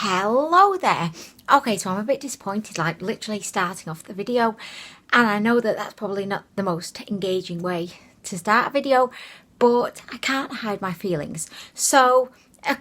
Hello there. Okay, so I'm a bit disappointed, like literally starting off the video, and I know that that's probably not the most engaging way to start a video, but I can't hide my feelings. So I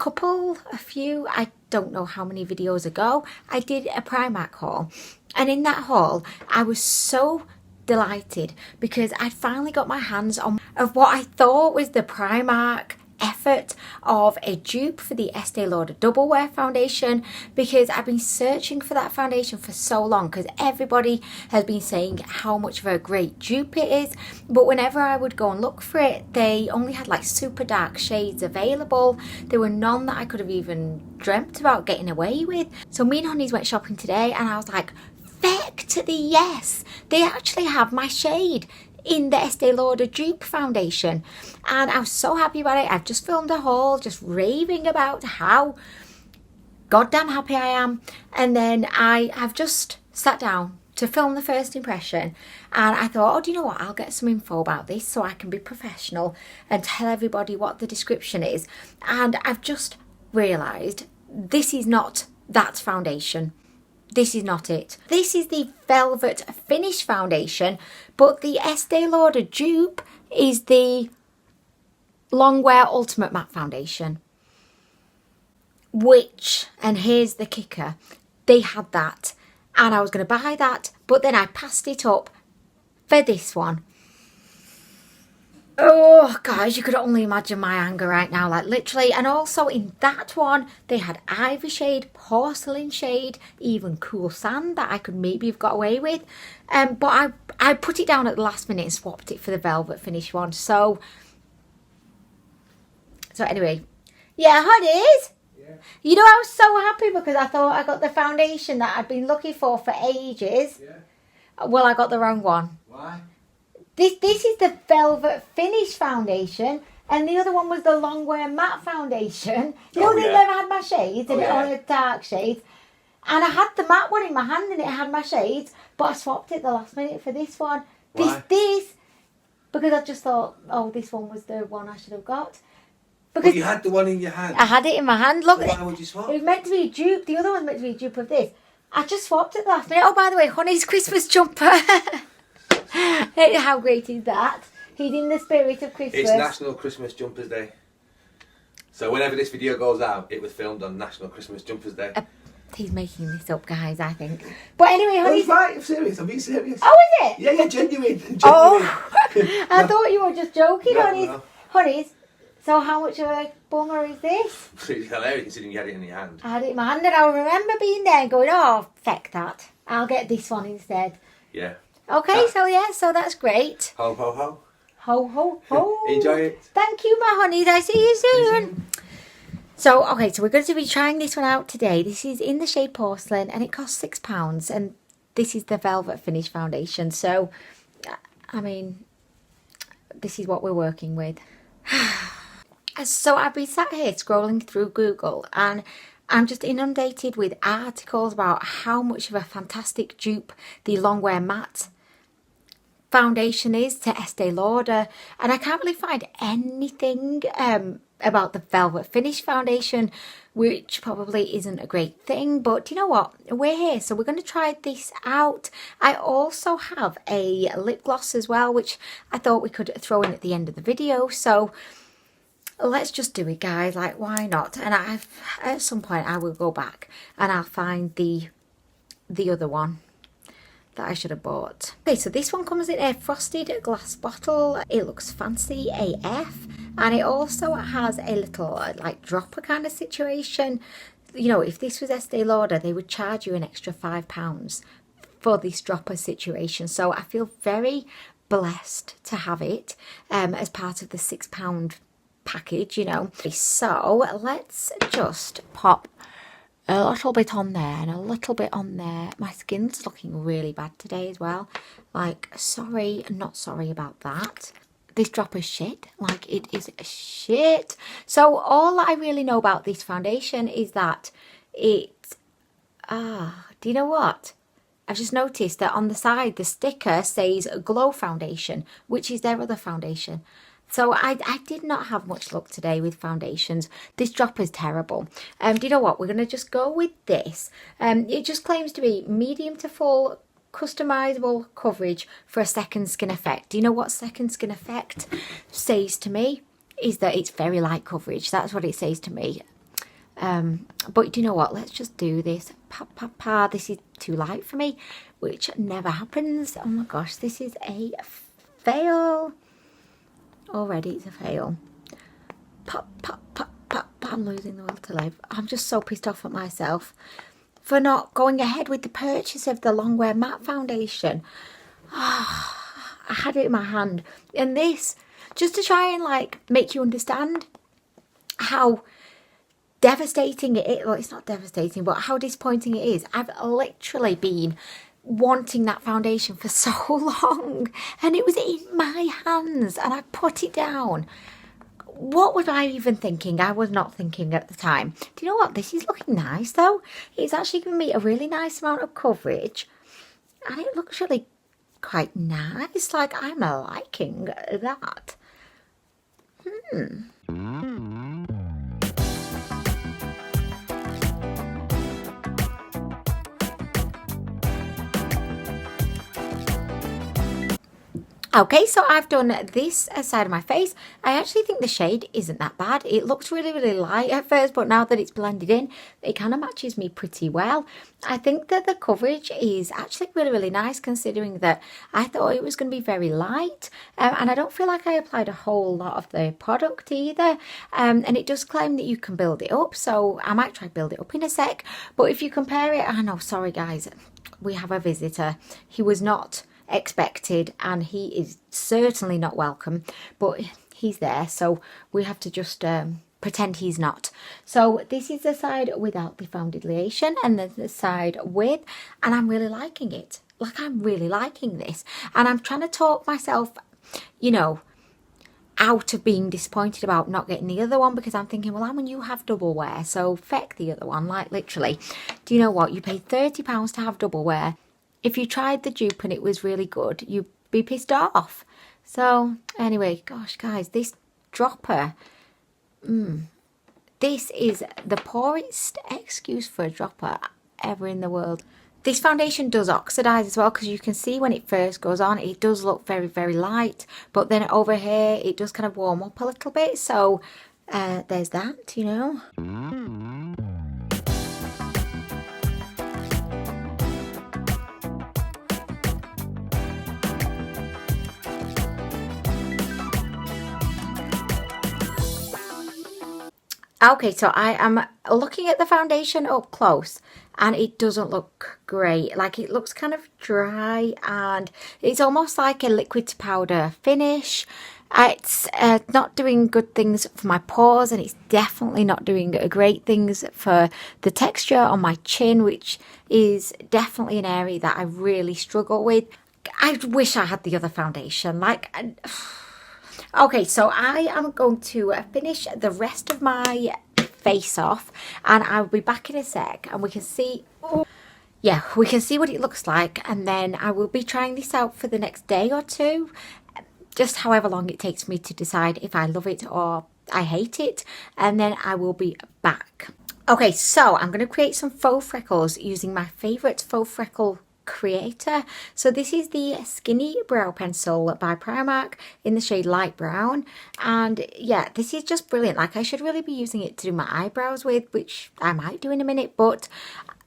don't know how many videos ago, I did a Primark haul, and in that haul I was so delighted because I'd finally got my hands on what I thought was the Primark effort of a dupe for the Estee Lauder Double Wear foundation, because I've been searching for that foundation for so long because everybody has been saying how much of a great dupe it is, but whenever I would go and look for it, they only had like super dark shades available. There were none that I could have even dreamt about getting away with. So me and Honeys went shopping today and I was like, feck to the yes, they actually have my shade in the Estee Lauder dupe foundation, and I was so happy about it. I've just filmed a haul just raving about how goddamn happy I am, and then I have just sat down to film the first impression, and I thought, oh, do you know what, I'll get some info about this so I can be professional and tell everybody what the description is. And I've just realised this is not that foundation. This is not it. This is the Velvet Finish foundation, but the Estee Lauder dupe is the Longwear Ultimate Matte Foundation. Which, and here's the kicker, they had that, and I was going to buy that, but then I passed it up for this one. Oh, guys, you could only imagine my anger right now, like literally. And also in that one, they had Ivory shade, Porcelain shade, even Cool Sand that I could maybe have got away with. But I put it down at the last minute and swapped it for the Velvet Finish one. So anyway, yeah, Honeys. Yeah. You know, I was so happy because I thought I got the foundation that I'd been looking for ages. Yeah. Well, I got the wrong one. Why? This is the Velvet Finish foundation, and the other one was the Longwear Matte foundation. You know, they never had my shades, and it only had dark shades. And I had the matte one in my hand, and it had my shades, but I swapped it the last minute for this one. Why? This, because I just thought, oh, this one was the one I should have got. Because but you had the one in your hand. I had it in my hand. Look, so why would you swap? It was meant to be a dupe. The other one was meant to be a dupe of this. I just swapped it the last minute. Oh, by the way, Honey's Christmas jumper. How great is that? He's in the spirit of Christmas. It's National Christmas Jumpers Day. So whenever this video goes out, it was filmed on National Christmas Jumpers Day. He's making this up, guys, I think. But anyway, Honey... No, I'm serious. I'm being serious. Oh, is it? Yeah, genuine. Oh, I thought you were just joking, Honeys. No. Honeys, so how much of a bummer is this? It's hilarious considering you had it in your hand. I had it in my hand, and I remember being there and going, oh, feck that. I'll get this one instead. Yeah. Okay, so that's great. Ho, ho, ho. Ho, ho, ho. Enjoy it. Thank you, my Honeys. I see you soon. So, okay, so we're going to be trying this one out today. This is in the shade Porcelain, and it costs £6. And this is the Velvet Finish foundation. So, I mean, this is what we're working with. So I've been sat here scrolling through Google, and I'm just inundated with articles about how much of a fantastic dupe the Longwear Matte foundation is to Estee Lauder, and I can't really find anything about the Velvet Finish foundation, which probably isn't a great thing, but you know what, we're here, so we're going to try this out. I also have a lip gloss as well, which I thought we could throw in at the end of the video, so let's just do it, guys. Like, why not? And at some point I will go back and I'll find the other one that I should have bought. Okay, so this one comes in a frosted glass bottle. It looks fancy AF, and it also has a little like dropper kind of situation. You know, if this was Estee Lauder, they would charge you an extra £5 for this dropper situation. So I feel very blessed to have it as part of the £6 package, you know. So let's just pop a little bit on there and a little bit on there. My skin's looking really bad today as well. Like, sorry, not sorry about that. This dropper's shit. Like, it is shit. So all I really know about this foundation is that it... do you know what? I've just noticed that on the side, the sticker says Glow Foundation, which is their other foundation. So I did not have much luck today with foundations. This dropper is terrible. Do you know what? We're going to just go with this. It just claims to be medium to full customizable coverage for a second skin effect. Do you know what second skin effect says to me? Is that it's very light coverage. That's what it says to me. But do you know what? Let's just do this. This is too light for me, which never happens. Oh my gosh, this is a fail. Already it's a fail. I'm losing the will to live. I'm just so pissed off at myself for not going ahead with the purchase of the Longwear Matte Foundation. I had it in my hand. And this, just to try and like make you understand how devastating it is. Well, it's not devastating, but how disappointing it is. I've literally been wanting that foundation for so long, and it was in my hands, and I put it down. What was I even thinking? I was not thinking at the time. Do you know what? This is looking nice, though. It's actually giving me a really nice amount of coverage, and it looks really quite nice. Like, I'm liking that. Okay, so I've done this side of my face. I actually think the shade isn't that bad. It looks really, really light at first, but now that it's blended in, it kind of matches me pretty well. I think that the coverage is actually really, really nice, considering that I thought it was going to be very light. And I don't feel like I applied a whole lot of the product either. And it does claim that you can build it up, so I might try build it up in a sec. But if you compare it, I know, sorry guys, we have a visitor. He was not expected, and he is certainly not welcome, but he's there, so we have to just pretend he's not. So this is the side without the foundation, and then the side with, and I'm really liking it. Like, I'm really liking this, and I'm trying to talk myself, you know, out of being disappointed about not getting the other one, because I'm thinking, well, Anwen, you have double wear, so feck the other one. Like, literally, do you know what? You paid £30 to have double wear. If you tried the dupe and it was really good, you'd be pissed off. So, anyway, gosh, guys, this dropper, this is the poorest excuse for a dropper ever in the world. This foundation does oxidize as well, because you can see when it first goes on, it does look very, very light. But then over here, it does kind of warm up a little bit. So, there's that, you know. Okay, so I am looking at the foundation up close, and it doesn't look great. Like, it looks kind of dry, and it's almost like a liquid to powder finish. It's not doing good things for my pores, and it's definitely not doing great things for the texture on my chin, which is definitely an area that I really struggle with. I wish I had the other foundation. Like, okay, so I am going to finish the rest of my face off, and I'll be back in a sec, and we can see, yeah, we can see what it looks like, and then I will be trying this out for the next day or two, just however long it takes me to decide if I love it or I hate it, and then I will be back. Okay, so I'm going to create some faux freckles using my favourite faux freckle creator. So this is the Skinny Brow Pencil by Primark in the shade light brown, and yeah, this is just brilliant. Like, I should really be using it to do my eyebrows with, which I might do in a minute, but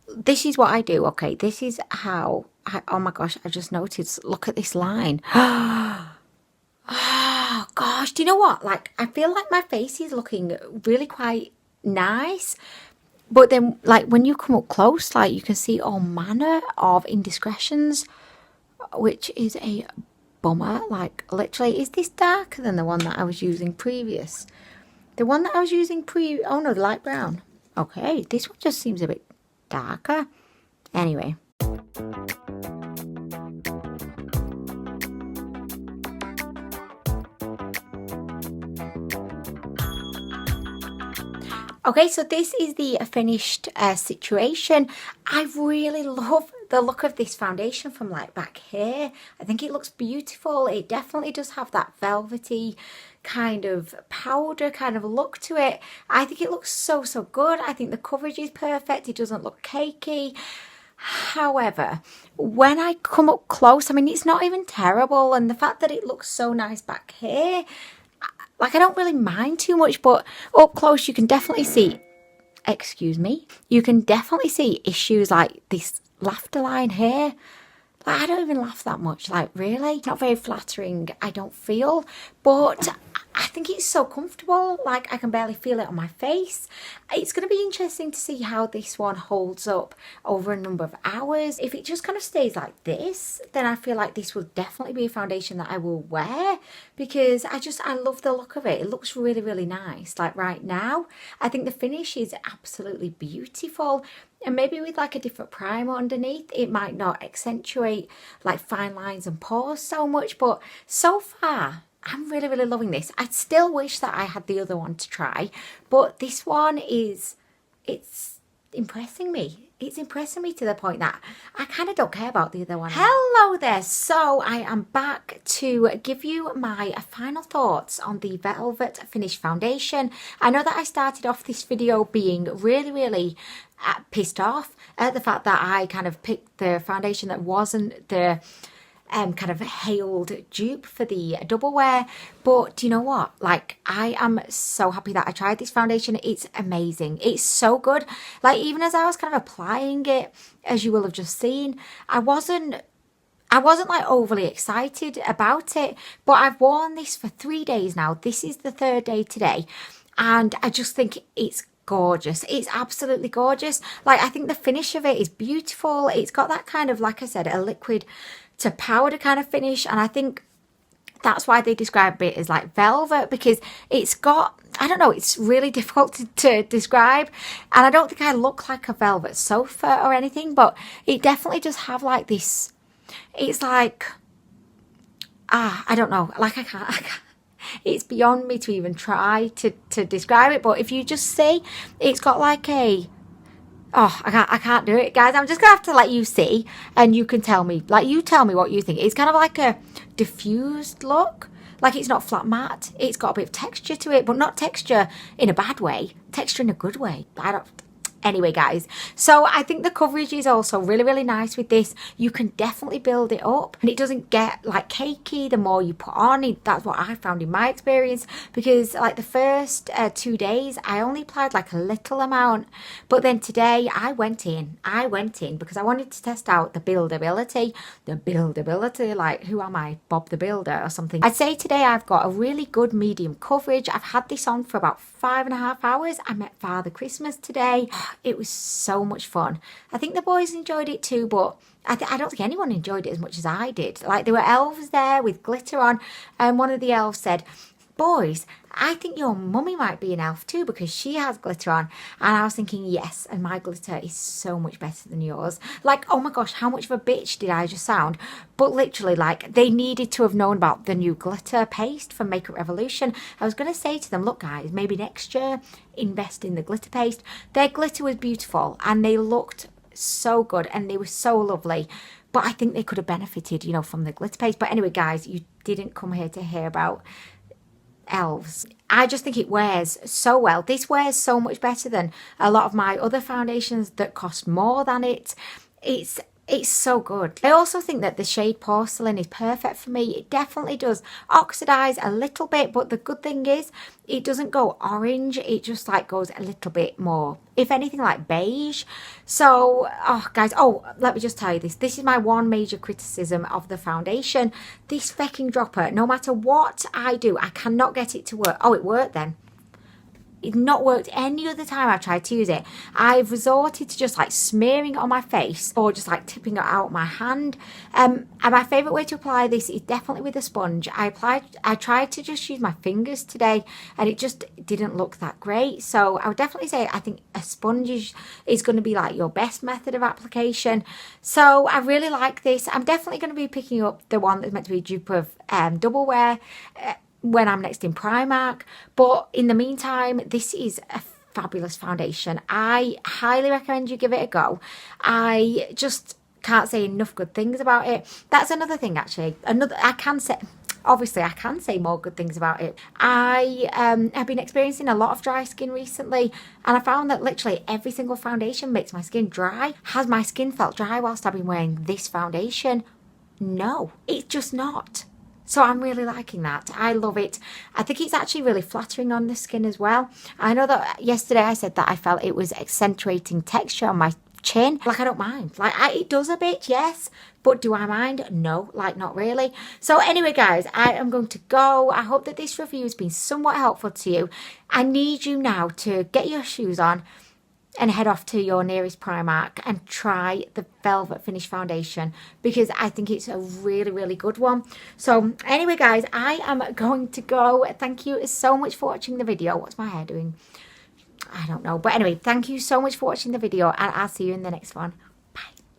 this is what I do. Okay, this is how oh my gosh, I just noticed, look at this line. Oh gosh, do you know what, like, I feel like my face is looking really quite nice, but then, like, when you come up close, like, you can see all manner of indiscretions, which is a bummer. Like, literally, is this darker than the one that I was using previous? The one that I was using oh no, the light brown. Okay, this one just seems a bit darker. Anyway. Okay, so this is the finished situation. I really love the look of this foundation from like back here. I think it looks beautiful. It definitely does have that velvety kind of powder kind of look to it. I think it looks so good. I think the coverage is perfect. It doesn't look cakey. However, when I come up close, I mean, it's not even terrible, and the fact that it looks so nice back here, like, I don't really mind too much, but up close you can definitely see, excuse me, you can definitely see issues like this laughter line here. Like, I don't even laugh that much, like, really. Not very flattering, I don't feel, but I think it's so comfortable, like I can barely feel it on my face. It's going to be interesting to see how this one holds up over a number of hours. If it just kind of stays like this, then I feel like this will definitely be a foundation that I will wear, because I love the look of it. It looks really nice. Like right now, I think the finish is absolutely beautiful. And maybe with like a different primer underneath, it might not accentuate like fine lines and pores so much, but so far, I'm really loving this. I still wish that I had the other one to try, but this one it's impressing me. It's impressing me to the point that I kind of don't care about the other one. Hello there. So I am back to give you my final thoughts on the Velvet Finish Foundation. I know that I started off this video being really pissed off at the fact that I kind of picked the foundation that wasn't the kind of hailed dupe for the double wear, but do you know what, like, I am so happy that I tried this foundation. It's amazing. It's so good. Like, even as I was kind of applying it, as you will have just seen, I wasn't like overly excited about it, but I've worn this for 3 days now. This is the 3rd day today, and I just think it's gorgeous. It's absolutely gorgeous. Like, I think the finish of it is beautiful. It's got that kind of, like I said, a liquid to powder kind of finish, and I think that's why they describe it as like velvet, because it's got, I don't know, it's really difficult to describe, and I don't think I look like a velvet sofa or anything, but it definitely does have like this, it's like, I don't know, like I can't it's beyond me to even try to describe it, but if you just see, it's got like a, oh, I can't do it, guys. I'm just going to have to let you see, and you can tell me, like, you tell me what you think. It's kind of like a diffused look. Like, it's not flat matte. It's got a bit of texture to it, but not texture in a bad way. Texture in a good way. Anyway, guys, so I think the coverage is also really nice with this. You can definitely build it up, and it doesn't get like cakey the more you put on. That's what I found in my experience, because like the first 2 days I only applied like a little amount, but then today I went in because I wanted to test out the buildability, like, who am I, Bob the Builder or something. I'd say today I've got a really good medium coverage. I've had this on for about 5.5 hours. I met Father Christmas today. It was so much fun. I think the boys enjoyed it too, but I don't think anyone enjoyed it as much as I did. Like, there were elves there with glitter on, and one of the elves said, "Boys, I think your mummy might be an elf too, because she has glitter on." And I was thinking, yes, and my glitter is so much better than yours. Like, oh my gosh, how much of a bitch did I just sound? But literally, like, they needed to have known about the new glitter paste from Makeup Revolution. I was going to say to them, look guys, maybe next year invest in the glitter paste. Their glitter was beautiful, and they looked so good, and they were so lovely. But I think they could have benefited, you know, from the glitter paste. But anyway, guys, you didn't come here to hear about elves. I just think it wears so well. This wears so much better than a lot of my other foundations that cost more than it. It's so good. I also think that the shade Porcelain is perfect for me. It definitely does oxidize a little bit, but the good thing is it doesn't go orange. It just like goes a little bit more, if anything, like beige. So, oh guys, let me just tell you this. This is my one major criticism of the foundation. This fecking dropper, no matter what I do, I cannot get it to work. Oh, it worked then. It's not worked any other time I've tried to use it. I've resorted to just like smearing it on my face, or just like tipping it out my hand. And my favourite way to apply this is definitely with a sponge. I tried to just use my fingers today, and it just didn't look that great. So I would definitely say I think a sponge is going to be like your best method of application. So I really like this. I'm definitely going to be picking up the one that's meant to be a dupe of double wear when I'm next in Primark, but in the meantime, this is a fabulous foundation. I highly recommend you give it a go. I just can't say enough good things about it. That's another thing, actually. Obviously, I can say more good things about it. I have been experiencing a lot of dry skin recently, and I found that literally every single foundation makes my skin dry. Has my skin felt dry whilst I've been wearing this foundation? No, it's just not. So I'm really liking that. I love it. I think it's actually really flattering on the skin as well. I know that yesterday I said that I felt it was accentuating texture on my chin. Like, I don't mind. Like, it does a bit, yes. But do I mind? No, like, not really. So anyway, guys, I am going to go. I hope that this review has been somewhat helpful to you. I need you now to get your shoes on and head off to your nearest Primark and try the Velvet Finish Foundation, because I think it's a really, really good one. So anyway, guys, I am going to go. Thank you so much for watching the video. What's my hair doing? I don't know. But anyway, thank you so much for watching the video, and I'll see you in the next one.